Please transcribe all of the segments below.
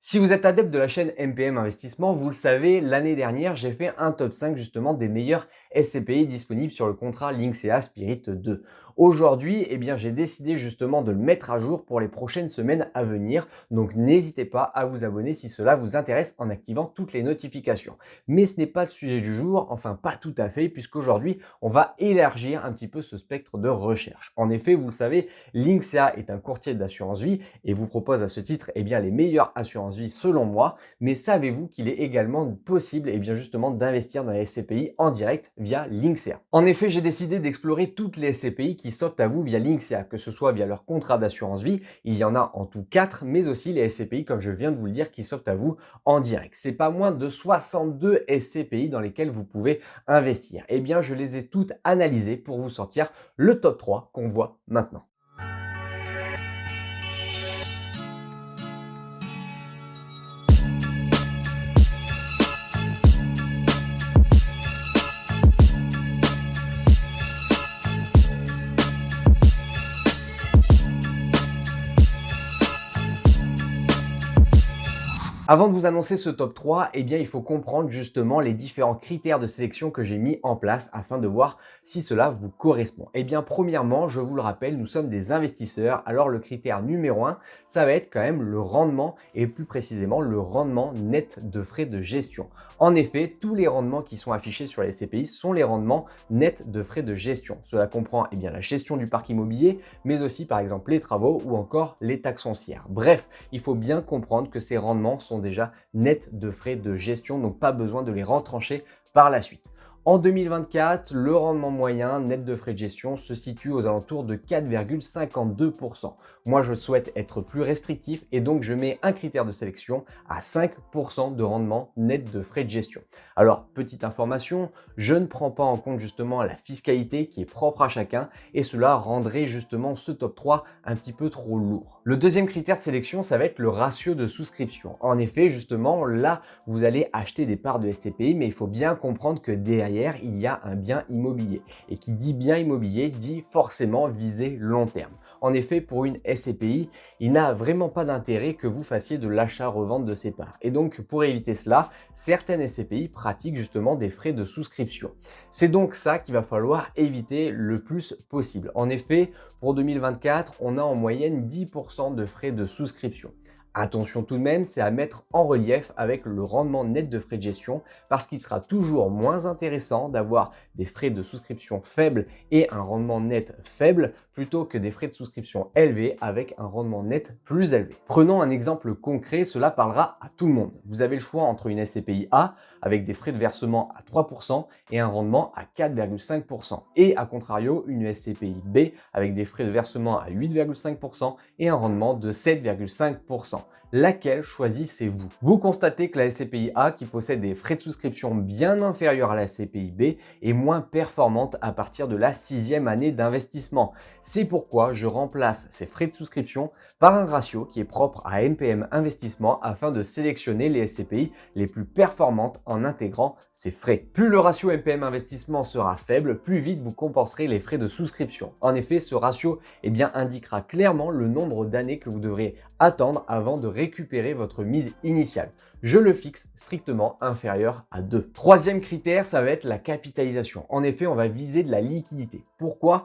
Si vous êtes adepte de la chaîne MPM Investissement, vous le savez, l'année dernière, j'ai fait un top 5 justement des meilleurs SCPI disponibles sur le contrat Linksea Spirit 2. Aujourd'hui, j'ai décidé justement de le mettre à jour pour les prochaines semaines à venir. Donc n'hésitez pas à vous abonner si cela vous intéresse en activant toutes les notifications. Mais ce n'est pas le sujet du jour, enfin pas tout à fait, puisqu'aujourd'hui, on va élargir un petit peu ce spectre de recherche. En effet, vous le savez, Linksea est un courtier d'assurance vie et vous propose à ce titre les meilleures assurances vie selon moi. Mais savez-vous qu'il est également possible justement d'investir dans les SCPI en direct via Linksea? En effet, j'ai décidé d'explorer toutes les SCPI qui s'offrent à vous via Linksea, que ce soit via leur contrat d'assurance vie, il y en a en tout 4, mais aussi les SCPI, comme je viens de vous le dire, qui s'offrent à vous en direct. C'est pas moins de 62 SCPI dans lesquels vous pouvez investir. Je les ai toutes analysées pour vous sortir le top 3 qu'on voit maintenant. Avant de vous annoncer ce top 3, il faut comprendre justement les différents critères de sélection que j'ai mis en place afin de voir si cela vous correspond. Premièrement, je vous le rappelle, nous sommes des investisseurs. Alors le critère numéro 1, ça va être quand même le rendement et plus précisément le rendement net de frais de gestion. En effet, tous les rendements qui sont affichés sur les SCPI sont les rendements nets de frais de gestion. Cela comprend la gestion du parc immobilier, mais aussi par exemple les travaux ou encore les taxes foncières. Bref, il faut bien comprendre que ces rendements sont déjà nets de frais de gestion, donc pas besoin de les rentrancher par la suite. En 2024, le rendement moyen net de frais de gestion se situe aux alentours de 4,52%. Moi, je souhaite être plus restrictif et donc je mets un critère de sélection à 5% de rendement net de frais de gestion. Alors, petite information, je ne prends pas en compte justement la fiscalité qui est propre à chacun et cela rendrait justement ce top 3 un petit peu trop lourd. Le deuxième critère de sélection, ça va être le ratio de souscription. En effet, justement, là, vous allez acheter des parts de SCPI, mais il faut bien comprendre que derrière, il y a un bien immobilier. Et qui dit bien immobilier dit forcément viser long terme. En effet, pour une SCPI, il n'a vraiment pas d'intérêt que vous fassiez de l'achat-revente de ces parts. Et donc, pour éviter cela, certaines SCPI pratiquent justement des frais de souscription. C'est donc ça qu'il va falloir éviter le plus possible. En effet, pour 2024, on a en moyenne 10% de frais de souscription. Attention tout de même, c'est à mettre en relief avec le rendement net de frais de gestion parce qu'il sera toujours moins intéressant d'avoir des frais de souscription faibles et un rendement net faible plutôt que des frais de souscription élevés avec un rendement net plus élevé. Prenons un exemple concret, cela parlera à tout le monde. Vous avez le choix entre une SCPI A avec des frais de versement à 3% et un rendement à 4,5% et à contrario une SCPI B avec des frais de versement à 8,5% et un rendement de 7,5%. Laquelle choisissez-vous? Vous constatez que la SCPI A, qui possède des frais de souscription bien inférieurs à la SCPI B, est moins performante à partir de la 6e année d'investissement. C'est pourquoi je remplace ces frais de souscription par un ratio qui est propre à MPM Investissement afin de sélectionner les SCPI les plus performantes en intégrant ces frais. Plus le ratio MPM Investissement sera faible, plus vite vous compenserez les frais de souscription. En effet, ce ratio indiquera clairement le nombre d'années que vous devrez attendre avant de récupérer votre mise initiale. Je le fixe strictement inférieur à 2. Troisième critère, ça va être la capitalisation. En effet, on va viser de la liquidité. Pourquoi?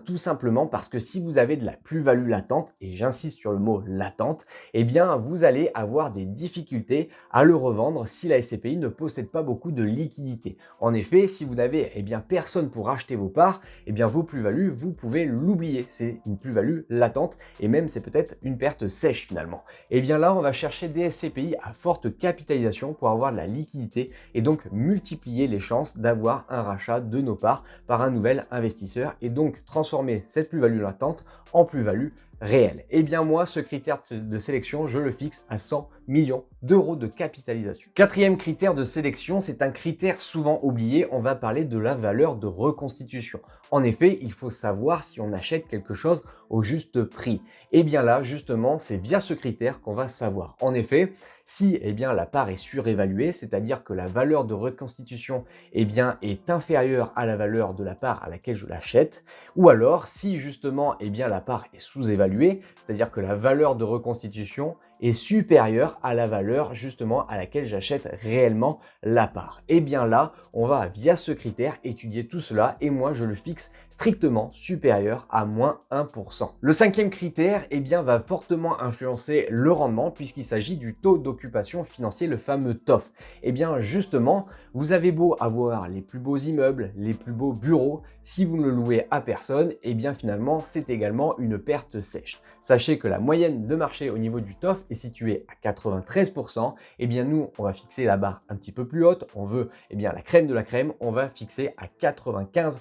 Tout simplement parce que si vous avez de la plus-value latente, et j'insiste sur le mot latente, vous allez avoir des difficultés à le revendre si la SCPI ne possède pas beaucoup de liquidité. En effet, si vous n'avez personne pour acheter vos parts, vos plus-values, vous pouvez l'oublier. C'est une plus-value latente et même c'est peut-être une perte sèche finalement. Là, on va chercher des SCPI à forte capitalisation pour avoir de la liquidité et donc multiplier les chances d'avoir un rachat de nos parts par un nouvel investisseur et donc transformer cette plus-value latente en plus-value réelle. Moi, ce critère de sélection, je le fixe à 100 millions d'euros de capitalisation. Quatrième critère de sélection, c'est un critère souvent oublié, on va parler de la valeur de reconstitution. En effet, il faut savoir si on achète quelque chose au juste prix. Là, justement, c'est via ce critère qu'on va savoir. En effet, si la part est surévaluée, c'est-à-dire que la valeur de reconstitution est inférieure à la valeur de la part à laquelle je l'achète, ou alors si justement la part est sous-évaluée, c'est-à-dire que la valeur de reconstitution est supérieur à la valeur justement à laquelle j'achète réellement la part. Et bien là, on va via ce critère étudier tout cela et moi je le fixe strictement supérieur à moins 1%. Le cinquième critère va fortement influencer le rendement puisqu'il s'agit du taux d'occupation financier, le fameux TOF. Et bien justement, vous avez beau avoir les plus beaux immeubles, les plus beaux bureaux, si vous ne le louez à personne, et bien finalement c'est également une perte sèche. Sachez que la moyenne de marché au niveau du TOF est située à 93%. Et bien nous, on va fixer la barre un petit peu plus haute. On veut la crème de la crème, on va fixer à 95%.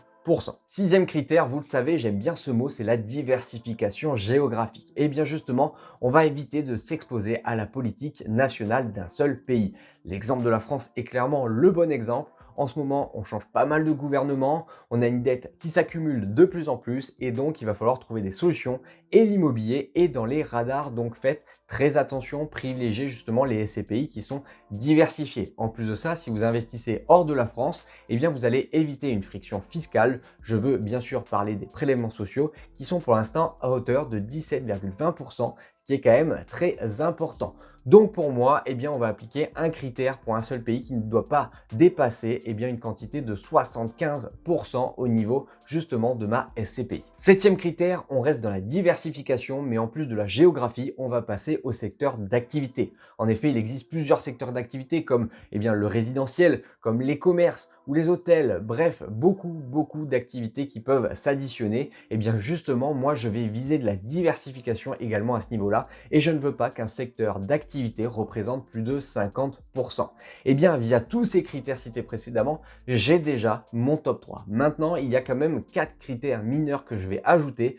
Sixième critère, vous le savez, j'aime bien ce mot, c'est la diversification géographique. Et bien justement, on va éviter de s'exposer à la politique nationale d'un seul pays. L'exemple de la France est clairement le bon exemple. En ce moment, on change pas mal de gouvernement, on a une dette qui s'accumule de plus en plus et donc il va falloir trouver des solutions et l'immobilier est dans les radars. Donc faites très attention, privilégiez justement les SCPI qui sont diversifiés. En plus de ça, si vous investissez hors de la France, vous allez éviter une friction fiscale. Je veux bien sûr parler des prélèvements sociaux qui sont pour l'instant à hauteur de 17,20%, ce qui est quand même très important. Donc pour moi, on va appliquer un critère pour un seul pays qui ne doit pas dépasser une quantité de 75% au niveau justement de ma SCPI. Septième critère, on reste dans la diversification, mais en plus de la géographie, on va passer au secteur d'activité. En effet, il existe plusieurs secteurs d'activité comme le résidentiel, comme les commerces ou les hôtels, bref, beaucoup d'activités qui peuvent s'additionner. Justement, moi, je vais viser de la diversification également à ce niveau-là et je ne veux pas qu'un secteur d'activité représente plus de 50%. Via tous ces critères cités précédemment, j'ai déjà mon top 3. Maintenant, il y a quand même 4 critères mineurs que je vais ajouter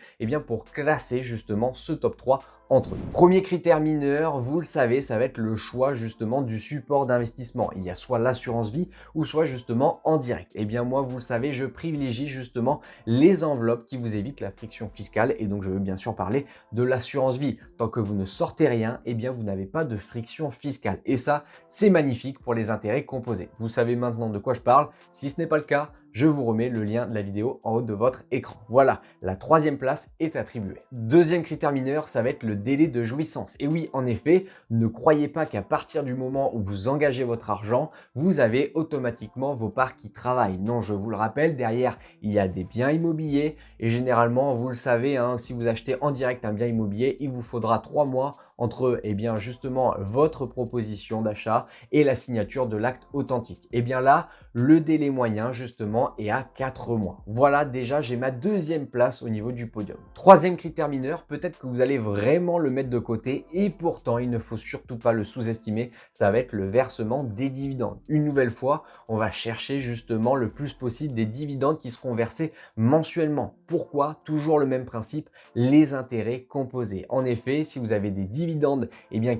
pour classer justement ce top 3 entre eux. Premier critère mineur, vous le savez, ça va être le choix justement du support d'investissement. Il y a soit l'assurance vie ou soit justement en direct. Moi, vous le savez, je privilégie justement les enveloppes qui vous évitent la friction fiscale et donc je veux bien sûr parler de l'assurance vie. Tant que vous ne sortez rien, vous n'avez pas de friction fiscale et ça, c'est magnifique pour les intérêts composés. Vous savez maintenant de quoi je parle. Si ce n'est pas le cas, je vous remets le lien de la vidéo en haut de votre écran. Voilà, la troisième place est attribuée. Deuxième critère mineur, ça va être le délai de jouissance. Et oui, en effet, ne croyez pas qu'à partir du moment où vous engagez votre argent, vous avez automatiquement vos parts qui travaillent. Non, je vous le rappelle, derrière, il y a des biens immobiliers et généralement, vous le savez, si vous achetez en direct un bien immobilier, il vous faudra 3 mois entre justement votre proposition d'achat et la signature de l'acte authentique. Là, le délai moyen justement est à 4 mois. Voilà, déjà j'ai ma deuxième place au niveau du podium. Troisième critère mineur, peut-être que vous allez vraiment le mettre de côté et pourtant il ne faut surtout pas le sous-estimer, ça va être le versement des dividendes. Une nouvelle fois, on va chercher justement le plus possible des dividendes qui seront versés mensuellement. Pourquoi? Toujours le même principe, les intérêts composés. En effet, si vous avez des dividendes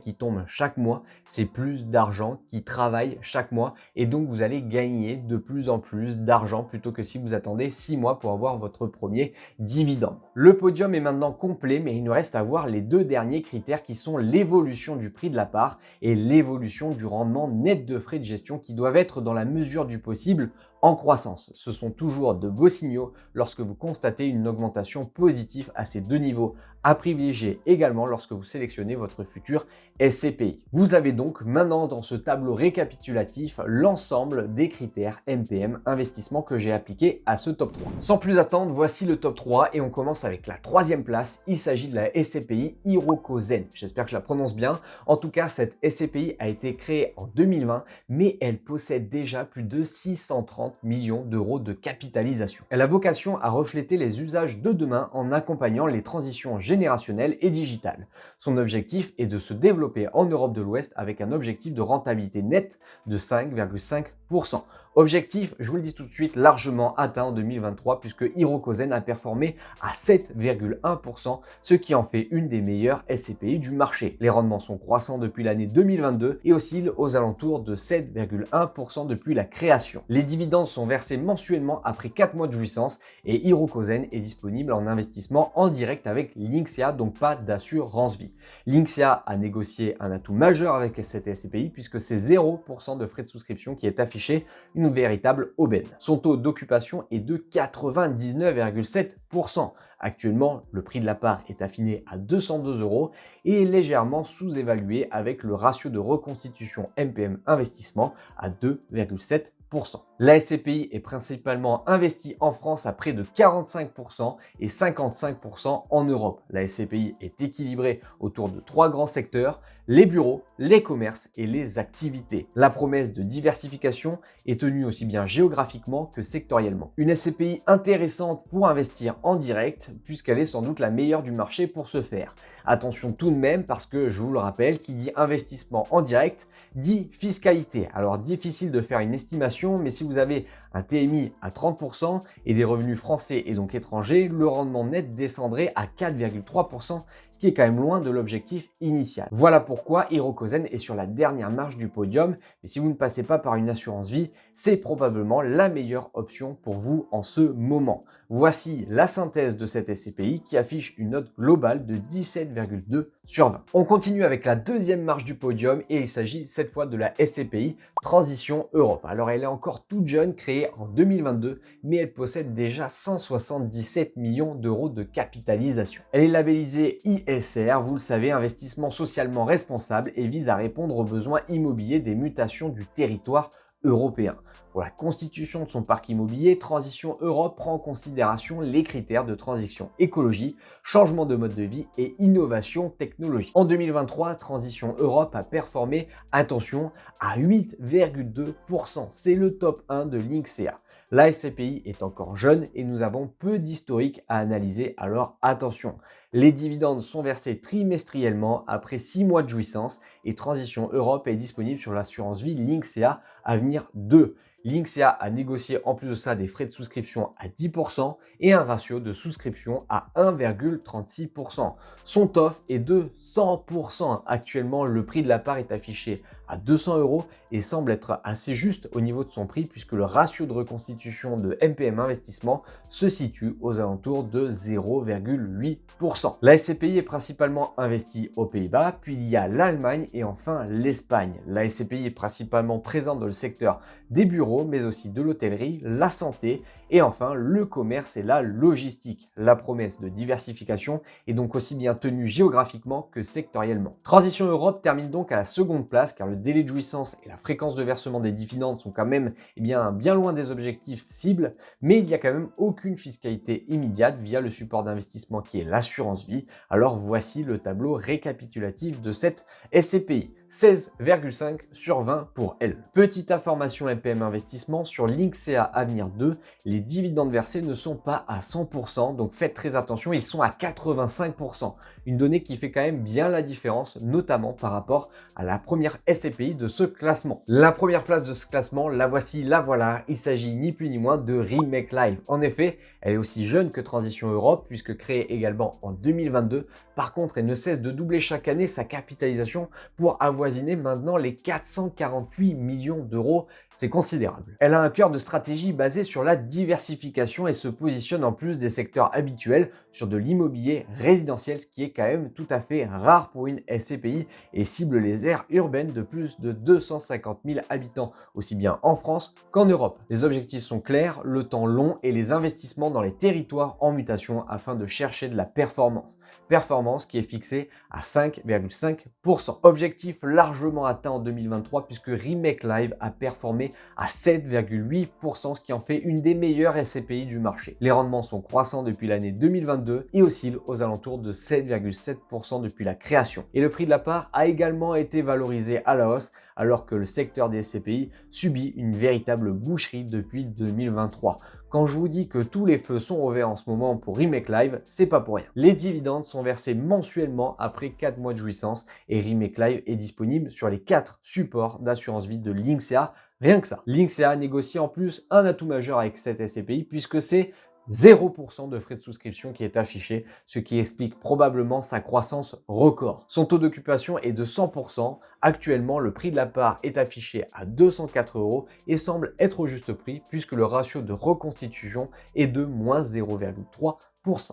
qui tombent chaque mois, c'est plus d'argent qui travaille chaque mois et donc vous allez gagner de plus en plus d'argent plutôt que si vous attendez 6 mois pour avoir votre premier dividende. Le podium est maintenant complet, mais il nous reste à voir les deux derniers critères qui sont l'évolution du prix de la part et l'évolution du rendement net de frais de gestion qui doivent être dans la mesure du possible en croissance. Ce sont toujours de beaux signaux lorsque vous constatez une augmentation positive à ces deux niveaux, à privilégier également lorsque vous sélectionnez votre futur SCPI. Vous avez donc maintenant dans ce tableau récapitulatif l'ensemble des critères MPM investissement que j'ai appliqués à ce top 3. Sans plus attendre, voici le top 3 et on commence avec la troisième place. Il s'agit de la SCPI Hirokozen. J'espère que je la prononce bien. En tout cas, cette SCPI a été créée en 2020, mais elle possède déjà plus de 630 millions d'euros de capitalisation. Elle a vocation à refléter les usages de demain en accompagnant les transitions générationnelles et digitales. Son objectif est de se développer en Europe de l'Ouest avec un objectif de rentabilité nette de 5,5%. Objectif, je vous le dis tout de suite, largement atteint en 2023 puisque Hirokozen a performé à 7,1%, ce qui en fait une des meilleures SCPI du marché. Les rendements sont croissants depuis l'année 2022 et oscillent aux alentours de 7,1% depuis la création. Les dividendes sont versés mensuellement après 4 mois de jouissance et Hirokozen est disponible en investissement en direct avec Linxia, donc pas d'assurance vie. Linxia a négocié un atout majeur avec cette SCPI puisque c'est 0% de frais de souscription qui est affiché afficher une véritable aubaine. Son taux d'occupation est de 99,7%. Actuellement, le prix de la part est affiné à 202 € et est légèrement sous-évalué avec le ratio de reconstitution MPM Investissement à 2,7%. La SCPI est principalement investie en France à près de 45% et 55% en Europe. La SCPI est équilibrée autour de 3 grands secteurs: les bureaux, les commerces et les activités. La promesse de diversification est tenue aussi bien géographiquement que sectoriellement. Une SCPI intéressante pour investir en direct puisqu'elle est sans doute la meilleure du marché pour ce faire. Attention tout de même parce que, je vous le rappelle, qui dit investissement en direct dit fiscalité. Alors difficile de faire une estimation, mais si vous avez un TMI à 30% et des revenus français et donc étrangers, le rendement net descendrait à 4,3%, ce qui est quand même loin de l'objectif initial. Voilà pourquoi Hirokozen est sur la dernière marche du podium, mais si vous ne passez pas par une assurance vie, c'est probablement la meilleure option pour vous en ce moment. Voici la synthèse de cette SCPI qui affiche une note globale de 17,2 sur 20. On continue avec la deuxième marche du podium et il s'agit cette fois de la SCPI Transition Europe. Alors elle est encore toute jeune, créée en 2022, mais elle possède déjà 177 millions d'euros de capitalisation. Elle est labellisée ISR, vous le savez, investissement socialement responsable, et vise à répondre aux besoins immobiliers des mutations du territoire européen. Pour la constitution de son parc immobilier, Transition Europe prend en considération les critères de transition écologique, changement de mode de vie et innovation technologique. En 2023, Transition Europe a performé, attention, à 8,2%. C'est le top 1 de l'INSEA. La SCPI est encore jeune et nous avons peu d'historique à analyser, alors attention. Les dividendes sont versés trimestriellement après 6 mois de jouissance et Transition Europe est disponible sur l'assurance vie l'INSEA Avenir 2. L'INSEA a négocié en plus de ça des frais de souscription à 10% et un ratio de souscription à 1,36%. Son TOF est de 100%. Actuellement, le prix de la part est affiché à 200 € et semble être assez juste au niveau de son prix puisque le ratio de reconstitution de MPM Investissement se situe aux alentours de 0,8%. La SCPI est principalement investie aux Pays-Bas, puis il y a l'Allemagne et enfin l'Espagne. La SCPI est principalement présente dans le secteur des bureaux, mais aussi de l'hôtellerie, la santé et enfin le commerce et la logistique. La promesse de diversification est donc aussi bien tenue géographiquement que sectoriellement. Transition Europe termine donc à la seconde place car le délai de jouissance et la fréquence de versement des dividendes sont quand même bien loin des objectifs cibles, mais il n'y a quand même aucune fiscalité immédiate via le support d'investissement qui est l'assurance vie. Alors voici le tableau récapitulatif de cette SCPI. 16,5 sur 20 pour elle. Petite information MPM Investissement, sur l'INSEA Avenir 2, les dividendes versés ne sont pas à 100%, donc faites très attention, ils sont à 85%. Une donnée qui fait quand même bien la différence, notamment par rapport à la première SCPI de ce classement. La première place de ce classement, la voici, la voilà, il s'agit ni plus ni moins de Remake Live. En effet, elle est aussi jeune que Transition Europe, puisque créée également en 2022. Par contre, elle ne cesse de doubler chaque année sa capitalisation pour avoisiner maintenant les 448 millions d'euros. C'est considérable. Elle a un cœur de stratégie basé sur la diversification et se positionne en plus des secteurs habituels sur de l'immobilier résidentiel, ce qui est quand même tout à fait rare pour une SCPI et cible les aires urbaines de plus de 250 000 habitants, aussi bien en France qu'en Europe. Les objectifs sont clairs, le temps long et les investissements dans les territoires en mutation afin de chercher de la performance. Performance qui est fixée à 5,5%. Objectif largement atteint en 2023 puisque Remake Live a performé à 7,8%, ce qui en fait une des meilleures SCPI du marché. Les rendements sont croissants depuis l'année 2022 et oscillent aux alentours de 7,7% depuis la création. Et le prix de la part a également été valorisé à la hausse alors que le secteur des SCPI subit une véritable boucherie depuis 2023. Quand je vous dis que tous les feux sont au vert en ce moment pour Remake Live, c'est pas pour rien. Les dividendes sont versés mensuellement après 4 mois de jouissance et Remake Live est disponible sur les 4 supports d'assurance vie de l'INSEA. Rien que ça. L'INSEA négocie en plus un atout majeur avec cette SCPI puisque c'est 0% de frais de souscription qui est affiché, ce qui explique probablement sa croissance record. Son taux d'occupation est de 100%. Actuellement, le prix de la part est affiché à 204 € et semble être au juste prix puisque le ratio de reconstitution est de moins 0,3%.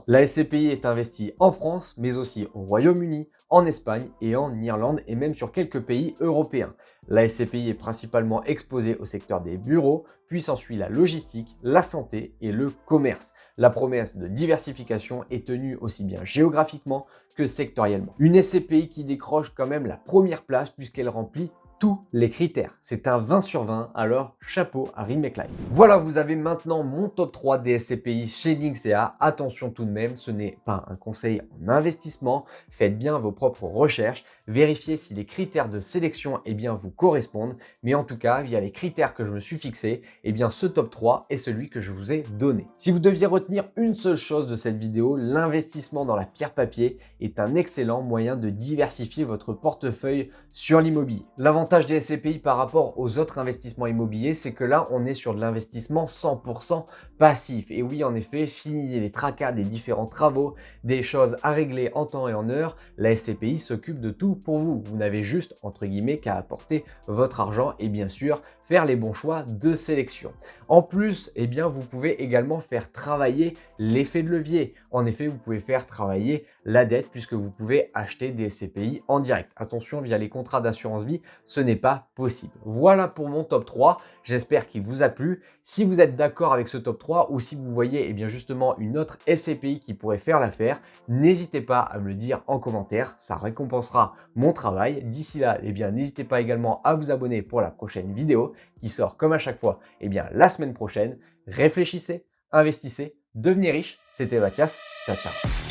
La SCPI est investie en France, mais aussi au Royaume-Uni, en Espagne et en Irlande et même sur quelques pays européens. La SCPI est principalement exposée au secteur des bureaux, puis s'ensuit la logistique, la santé et le commerce. La promesse de diversification est tenue aussi bien géographiquement que sectoriellement. Une SCPI qui décroche quand même la première place puisqu'elle remplit tous les critères. C'est un 20 sur 20, alors chapeau à Remake Live. Voilà, vous avez maintenant mon top 3 des SCPI chez Linksea. Attention tout de même, ce n'est pas un conseil en investissement. Faites bien vos propres recherches, vérifiez si les critères de sélection vous correspondent. Mais en tout cas, via les critères que je me suis fixés, ce top 3 est celui que je vous ai donné. Si vous deviez retenir une seule chose de cette vidéo, l'investissement dans la pierre papier est un excellent moyen de diversifier votre portefeuille sur l'immobilier. L'avantage des SCPI par rapport aux autres investissements immobiliers, c'est que là, on est sur de l'investissement 100% passif. Et oui, en effet, fini les tracas des différents travaux, des choses à régler en temps et en heure, la SCPI s'occupe de tout pour vous. Vous n'avez juste, entre guillemets, qu'à apporter votre argent et bien sûr, faire les bons choix de sélection. En plus, vous pouvez également faire travailler l'effet de levier. En effet, vous pouvez faire travailler la dette puisque vous pouvez acheter des SCPI en direct. Attention, via les contrats d'assurance vie, ce n'est pas possible. Voilà pour mon top 3. J'espère qu'il vous a plu. Si vous êtes d'accord avec ce top 3 ou si vous voyez justement une autre SCPI qui pourrait faire l'affaire, n'hésitez pas à me le dire en commentaire. Ça récompensera mon travail. D'ici là, n'hésitez pas également à vous abonner pour la prochaine vidéo qui sort comme à chaque fois la semaine prochaine. Réfléchissez, investissez, devenez riche. C'était Mathias. Ciao, ciao.